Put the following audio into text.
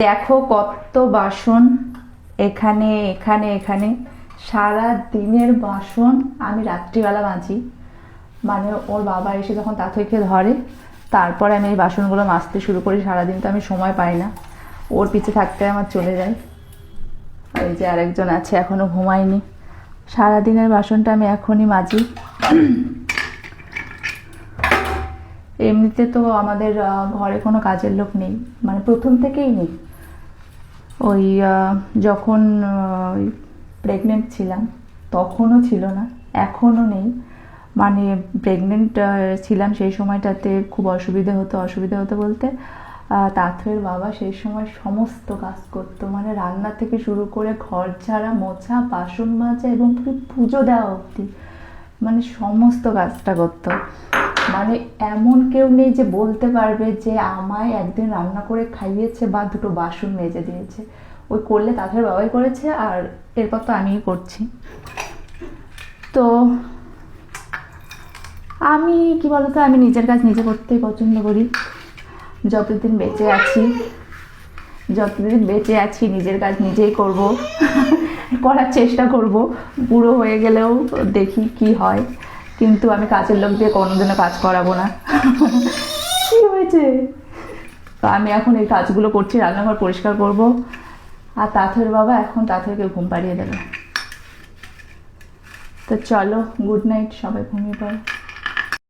দেখো কত বাসন, এখানে এখানে এখানে, সারা দিনের বাসন আমি রাত্রিবেলা মাজি। মানে ওর বাবা এসে যখন তাথইকে ধরে তারপরে আমি এই বাসনগুলো মাজতে শুরু করি। সারাদিন তো আমি সময় পাই না, ওর পিছে থাকতে আমার চলে যায়। আর এই যে আরেকজন আছে এখনো ঘুমায়নি, সারাদিনের বাসনটা আমি এখনই মাজি। এমনিতে তো আমাদের ঘরে কোনো কাজের লোক নেই, মানে প্রথম থেকেই নেই। ওই যখন প্রেগনেন্ট ছিলাম তখনও ছিল না, এখনও নেই। মানে প্রেগনেন্ট ছিলাম সেই সময়টাতে খুব অসুবিধা হতো বলতে তাথইয়ের বাবা সেই সময় সমস্ত কাজ করতো, মানে রান্না থেকে শুরু করে ঘর ঝাড়া, মোছা, বাসন মাজা এবং পুজো দেওয়া অবধি, মানে সমস্ত কাজটা করতো। মানে এমন কেউ নেই যে বলতে পারবে যে আমায় একদিন রান্না করে খাইয়েছে বা দুটো বাসন মেজে দিয়েছে। ওই করলে তাদের বাবাই করেছে, আর এরপর তো আমিই করছি। তো আমি কি বলতো, আমি নিজের কাজ নিজে করতেই পছন্দ করি। যতদিন বেঁচে আছি নিজের কাজ নিজেই করব, করার চেষ্টা করব। বুড়ো হয়ে গেলেও দেখি কি হয়, কিন্তু আমি কাজের লোক দিয়ে কোনোদিনও কাজ করাবো না। কি হয়েছে? তো আমি এখন এই কাজগুলো করছি, রান্নাঘর পরিষ্কার করব। আর তাথইয়ের বাবা এখন তাথইকে ঘুম পাড়িয়ে দেবে। তো চলো, গুড নাইট, সবাই ঘুমিয়ে পড়ো।